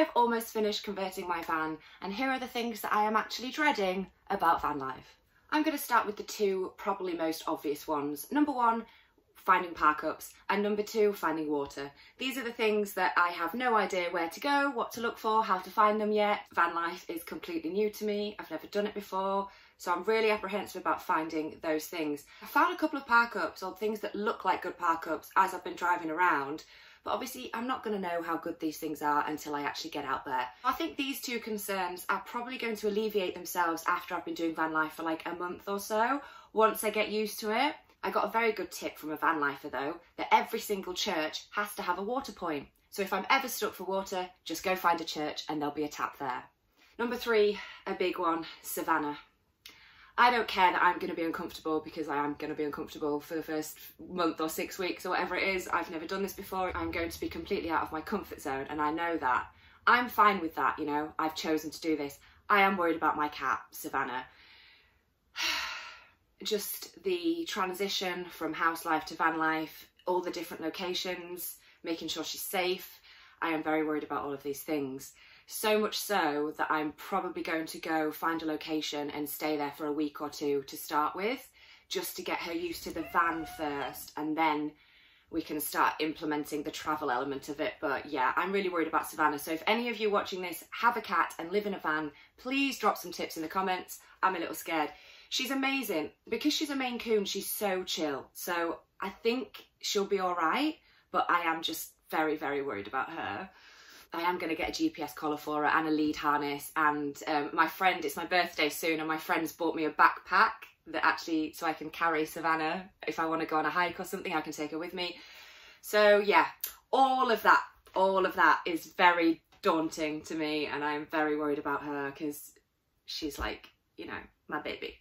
I've almost finished converting my van, and here are the things that I am actually dreading about van life. I'm going to start with the two probably most obvious ones. Number one, finding park-ups, and number two, finding water. These are the things that I have no idea where to go, what to look for, how to find them yet. Van life is completely new to me. I've never done it before, so I'm really apprehensive about finding those things. I found a couple of park-ups, or things that look like good park-ups, as I've been driving around, but obviously I'm not going to know how good these things are until I actually get out there. I think these two concerns are probably going to alleviate themselves after I've been doing van life for like a month or so, once I get used to it. I got a very good tip from a van lifer though, that every single church has to have a water point. So if I'm ever stuck for water, just go find a church and there'll be a tap there. Number three, a big one, Savannah. I don't care that I'm going to be uncomfortable, because I am going to be uncomfortable for the first month or 6 weeks or whatever it is. I've never done this before. I'm going to be completely out of my comfort zone, and I know that. I'm fine with that, you know. I've chosen to do this. I am worried about my cat, Savannah. Just the transition from house life to van life, all the different locations, making sure she's safe. I am very worried about all of these things. So much so that I'm probably going to go find a location and stay there for a week or two to start with, just to get her used to the van first, and then we can start implementing the travel element of it. But yeah, I'm really worried about Savannah. So if any of you watching this have a cat and live in a van, please drop some tips in the comments. I'm a little scared. She's amazing. Because she's a Maine Coon, she's so chill. So I think she'll be all right, but I am just very, very worried about her. I am going to get a GPS collar for her and a lead harness, and my friend, it's my birthday soon, and my friend's bought me a backpack that actually, so I can carry Savannah. If I want to go on a hike or something, I can take her with me. So yeah, all of that is very daunting to me, and I'm very worried about her because she's like, you know, my baby.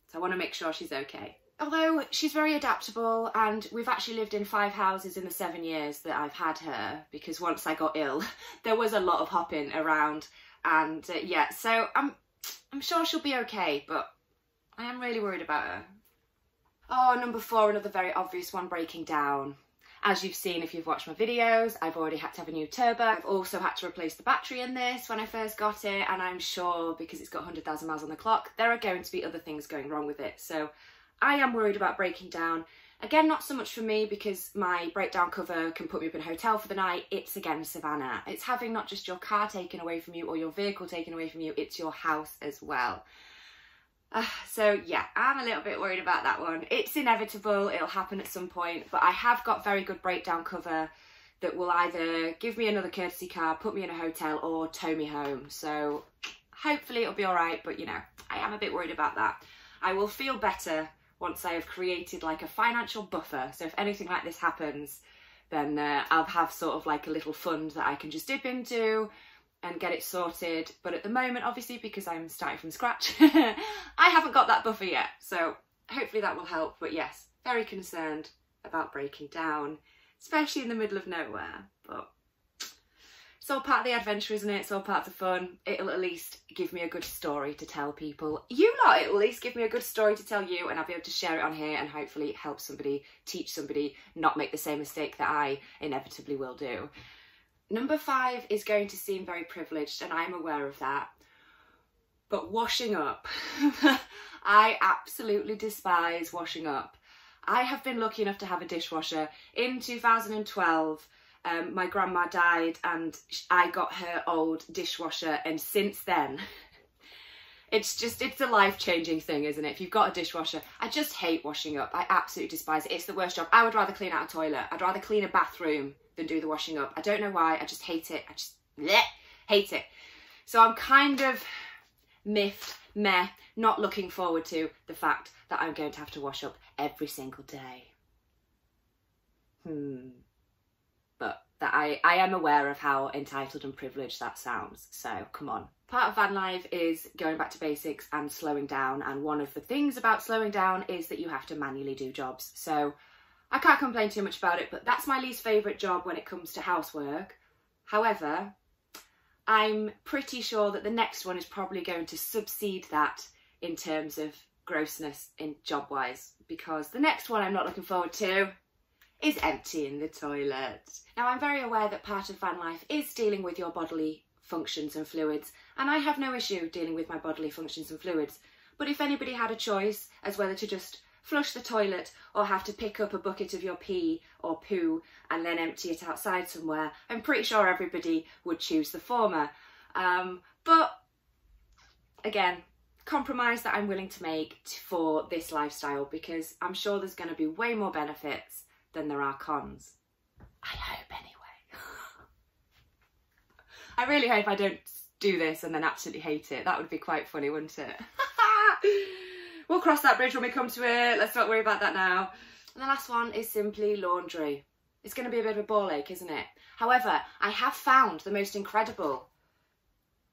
So I want to make sure she's okay. Although she's very adaptable, and we've actually lived in 5 houses in the 7 years that I've had her, because once I got ill, there was a lot of hopping around, and yeah, so I'm sure she'll be okay, but I am really worried about her. Oh, number 4, another very obvious one, breaking down. As you've seen if you've watched my videos, I've already had to have a new turbo. I've also had to replace the battery in this when I first got it, and I'm sure because it's got 100,000 miles on the clock, there are going to be other things going wrong with it. So I am worried about breaking down. Again, not so much for me, because my breakdown cover can put me up in a hotel for the night. It's again Savannah. It's having not just your car taken away from you or your vehicle taken away from you, it's your house as well. So yeah, I'm a little bit worried about that one. It's inevitable, it'll happen at some point, but I have got very good breakdown cover that will either give me another courtesy car, put me in a hotel, or tow me home. So hopefully it'll be all right, but you know, I am a bit worried about that. I will feel better once I have created like a financial buffer. So if anything like this happens, then I'll have sort of like a little fund that I can just dip into and get it sorted. But at the moment, obviously, because I'm starting from scratch, I haven't got that buffer yet. So hopefully that will help. But yes, very concerned about breaking down, especially in the middle of nowhere. But it's all part of the adventure, isn't it? It's all part of the fun. It'll at least give me a good story to tell people. You lot, it'll at least give me a good story to tell you, and I'll be able to share it on here and hopefully help somebody, teach somebody, not make the same mistake that I inevitably will do. Number 5 is going to seem very privileged, and I'm aware of that. But washing up. I absolutely despise washing up. I have been lucky enough to have a dishwasher. In 2012, my grandma died and I got her old dishwasher, and since then, it's a life-changing thing, isn't it? If you've got a dishwasher, I just hate washing up. I absolutely despise it. It's the worst job. I would rather clean out a toilet. I'd rather clean a bathroom than do the washing up. I don't know why, I just hate it. I just hate it. So I'm kind of not looking forward to the fact that I'm going to have to wash up every single day. But that I am aware of how entitled and privileged that sounds, so come on. Part of van life is going back to basics and slowing down, and one of the things about slowing down is that you have to manually do jobs. So I can't complain too much about it, but that's my least favourite job when it comes to housework. However, I'm pretty sure that the next one is probably going to supersede that in terms of grossness in job-wise, because the next one I'm not looking forward to is emptying the toilet. Now, I'm very aware that part of van life is dealing with your bodily functions and fluids, and I have no issue dealing with my bodily functions and fluids. But if anybody had a choice as whether to just flush the toilet or have to pick up a bucket of your pee or poo and then empty it outside somewhere, I'm pretty sure everybody would choose the former. But again, compromise that I'm willing to make for this lifestyle, because I'm sure there's going to be way more benefits than there are cons. I hope anyway. I really hope I don't do this and then absolutely hate it. That would be quite funny, wouldn't it? We'll cross that bridge when we come to it. Let's not worry about that now. And the last one is simply laundry. It's going to be a bit of a ball ache, isn't it? However, I have found the most incredible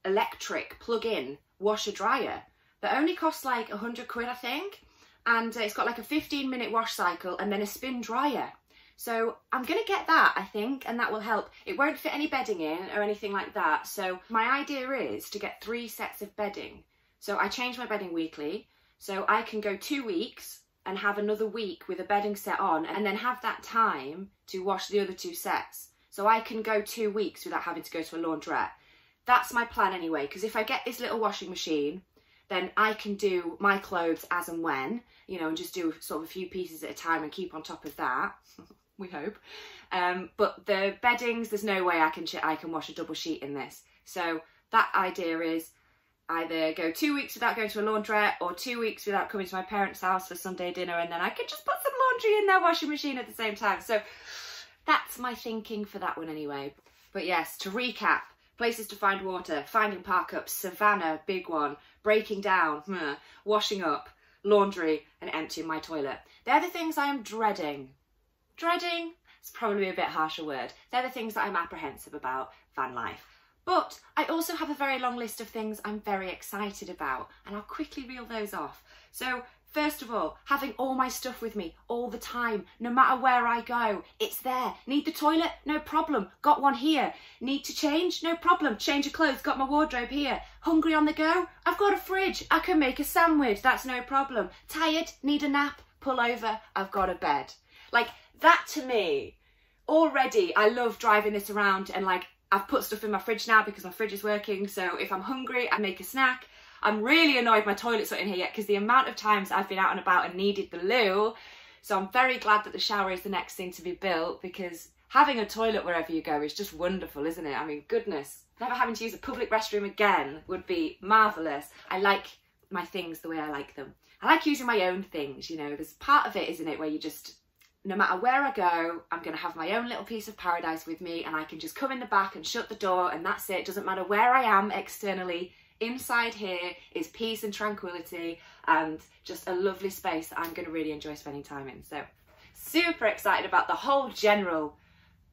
electric plug-in washer dryer that only costs like 100 quid, I think. And it's got like a 15-minute wash cycle and then a spin dryer. So I'm going to get that, I think, and that will help. It won't fit any bedding in or anything like that. So my idea is to get 3 sets of bedding. So I change my bedding weekly. So I can go 2 weeks and have another week with a bedding set on and then have that time to wash the other 2 sets. So I can go 2 weeks without having to go to a laundrette. That's my plan anyway, because if I get this little washing machine, then I can do my clothes as and when, you know, and just do sort of a few pieces at a time and keep on top of that. We hope. But the beddings, there's no way I can wash a double sheet in this. So that idea is either go 2 weeks without going to a laundrette or 2 weeks without coming to my parents' house for Sunday dinner, and then I can just put some laundry in their washing machine at the same time. So that's my thinking for that one anyway. But yes, to recap, places to find water, finding park ups, Savannah, big one, breaking down, washing up, laundry, and emptying my toilet. They're the things I am dreading. Dreading? It's probably a bit harsher word. They're the things that I'm apprehensive about van life. But I also have a very long list of things I'm very excited about, and I'll quickly reel those off. So first of all, having all my stuff with me all the time, no matter where I go, it's there. Need the toilet? No problem. Got one here. Need to change? No problem. Change of clothes? Got my wardrobe here. Hungry on the go? I've got a fridge. I can make a sandwich. That's no problem. Tired? Need a nap? Pull over. I've got a bed. Like, that to me, already I love driving this around, and like I've put stuff in my fridge now because my fridge is working, so if I'm hungry I make a snack. I'm really annoyed my toilet's not in here yet because the amount of times I've been out and about and needed the loo. So I'm very glad that the shower is the next thing to be built, because having a toilet wherever you go is just wonderful, isn't it? I mean, goodness, never having to use a public restroom again would be marvellous. I like my things the way I like them. I like using my own things, you know. There's part of it, isn't it, where you just, no matter where I go, I'm going to have my own little piece of paradise with me, and I can just come in the back and shut the door, and that's it. Doesn't matter where I am externally. Inside here is peace and tranquility and just a lovely space that I'm going to really enjoy spending time in. So super excited about the whole general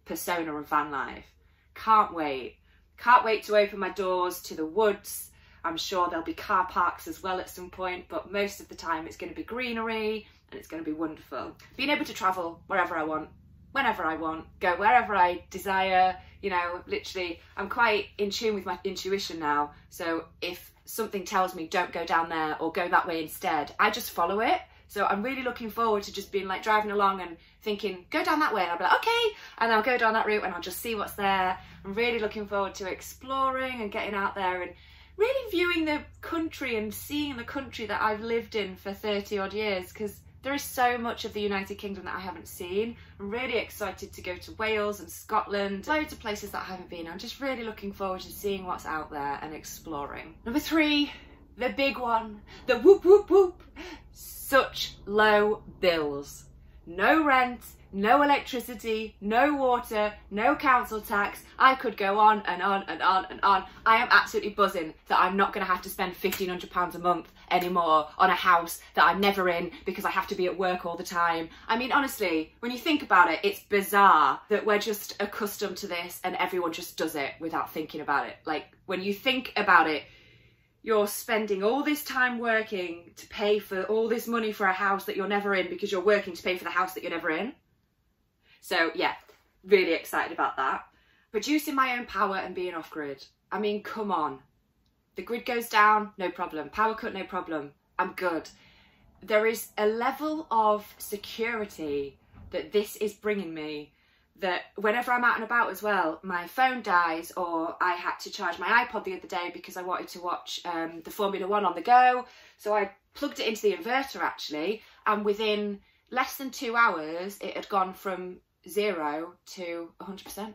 persona of van life. Can't wait. Can't wait to open my doors to the woods. I'm sure there'll be car parks as well at some point, but most of the time it's going to be greenery. And it's going to be wonderful. Being able to travel wherever I want, whenever I want, go wherever I desire, you know, literally, I'm quite in tune with my intuition now. So if something tells me don't go down there or go that way instead, I just follow it. So I'm really looking forward to just being like driving along and thinking, go down that way. And I'll be like, okay. And I'll go down that route and I'll just see what's there. I'm really looking forward to exploring and getting out there and really viewing the country and seeing the country that I've lived in for 30 odd years, because there is so much of the United Kingdom that I haven't seen. I'm really excited to go to Wales and Scotland, loads of places that I haven't been. I'm just really looking forward to seeing what's out there and exploring. Number 3, the big one, the whoop whoop whoop. Such low bills. No rent, no electricity, no water, no council tax. I could go on and on and on and on. I am absolutely buzzing that I'm not going to have to spend £1,500 a month anymore on a house that I'm never in because I have to be at work all the time. I mean, honestly, when you think about it, it's bizarre that we're just accustomed to this and everyone just does it without thinking about it. Like, when you think about it, you're spending all this time working to pay for all this money for a house that you're never in because you're working to pay for the house that you're never in. So yeah, really excited about that. Producing my own power and being off-grid. I mean, come on. The grid goes down, no problem. Power cut, no problem. I'm good. There is a level of security that this is bringing me, that whenever I'm out and about as well, my phone dies, or I had to charge my iPod the other day because I wanted to watch the Formula 1 on the go. So I plugged it into the inverter actually, and within less than 2 hours, it had gone from 0 to 100%.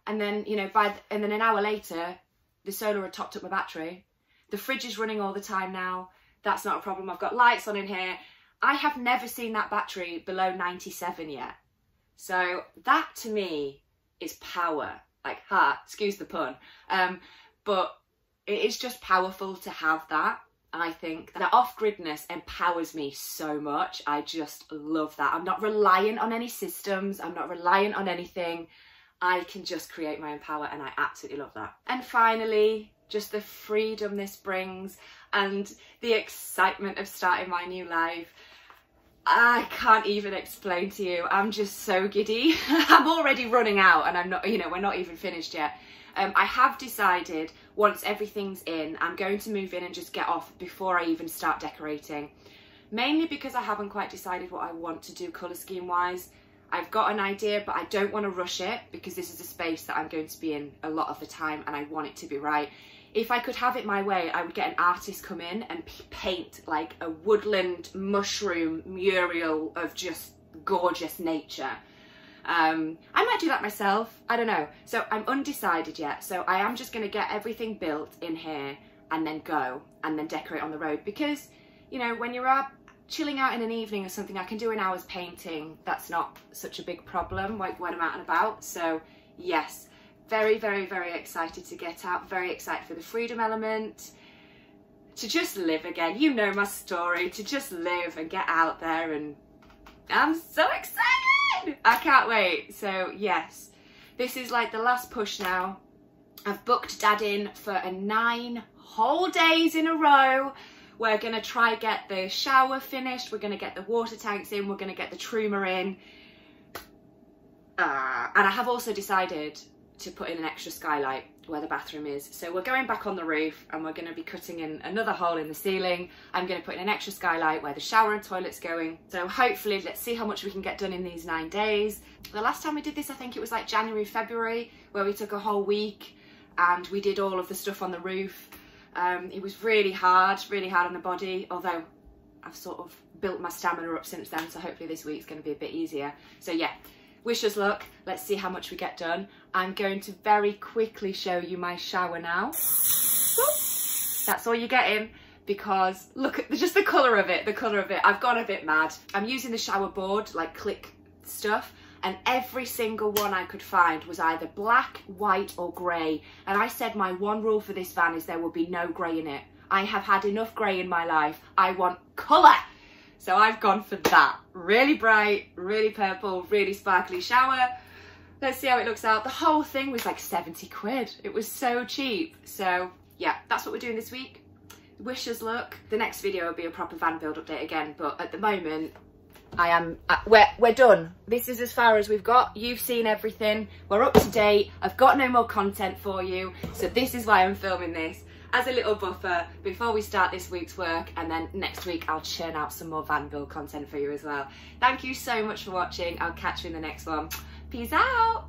And then, you know, and then an hour later, the solar had topped up my battery. The fridge is running all the time now. That's not a problem. I've got lights on in here. I have never seen that battery below 97 yet. So that to me is power. Like, excuse the pun. But it is just powerful to have that. I think that off-gridness empowers me so much. I just love that. I'm not reliant on any systems. I'm not reliant on anything. I can just create my own power, and I absolutely love that. And finally, just the freedom this brings and the excitement of starting my new life. I can't even explain to you. I'm just so giddy. I'm already running out, and I'm not, you know, we're not even finished yet. I have decided once everything's in, I'm going to move in and just get off before I even start decorating. Mainly because I haven't quite decided what I want to do colour scheme wise. I've got an idea, but I don't want to rush it because this is a space that I'm going to be in a lot of the time, and I want it to be right. If I could have it my way, I would get an artist come in and paint like a woodland mushroom mural of just gorgeous nature. I might do that myself, I don't know. So I'm undecided yet. So I am just going to get everything built in here and then go and then decorate on the road, because, you know, when you're chilling out in an evening or something, I can do an hour's painting. That's not such a big problem like when I'm out and about. So yes, very, very, very excited to get out. Very excited for the freedom element, to just live again. You know my story, to just live and get out there, and I'm so excited. I can't wait. So yes, this is like the last push now. I've booked Dad in for 9 whole days in a row. We're going to try get the shower finished. We're going to get the water tanks in. We're going to get the troomer in. And I have also decided to put in an extra skylight where the bathroom is. So we're going back on the roof, and we're going to be cutting in another hole in the ceiling. I'm going to put in an extra skylight where the shower and toilet's going. So hopefully, let's see how much we can get done in these 9 days. The last time we did this, I think it was like January, February, where we took a whole week and we did all of the stuff on the roof. It was really hard on the body, although I've sort of built my stamina up since then, so hopefully this week's going to be a bit easier. So yeah, wish us luck. Let's see how much we get done. I'm going to very quickly show you my shower now. That's all you're getting, because look at just the colour of it, I've gone a bit mad. I'm using the shower board, like click stuff, and every single one I could find was either black, white or grey. And I said my one rule for this van is there will be no grey in it. I have had enough grey in my life. I want colour. So I've gone for that. Really bright, really purple, really sparkly shower. Let's see how it looks out. The whole thing was like 70 quid. It was so cheap. So yeah, that's what we're doing this week. Wish us luck. The next video will be a proper van build update again, but at the moment, we're done. This is as far as we've got. You've seen everything. We're up to date. I've got no more content for you. So this is why I'm filming this, as a little buffer before we start this week's work, and then next week I'll churn out some more van build content for you as well. Thank you so much for watching. I'll catch you in the next one. Peace out.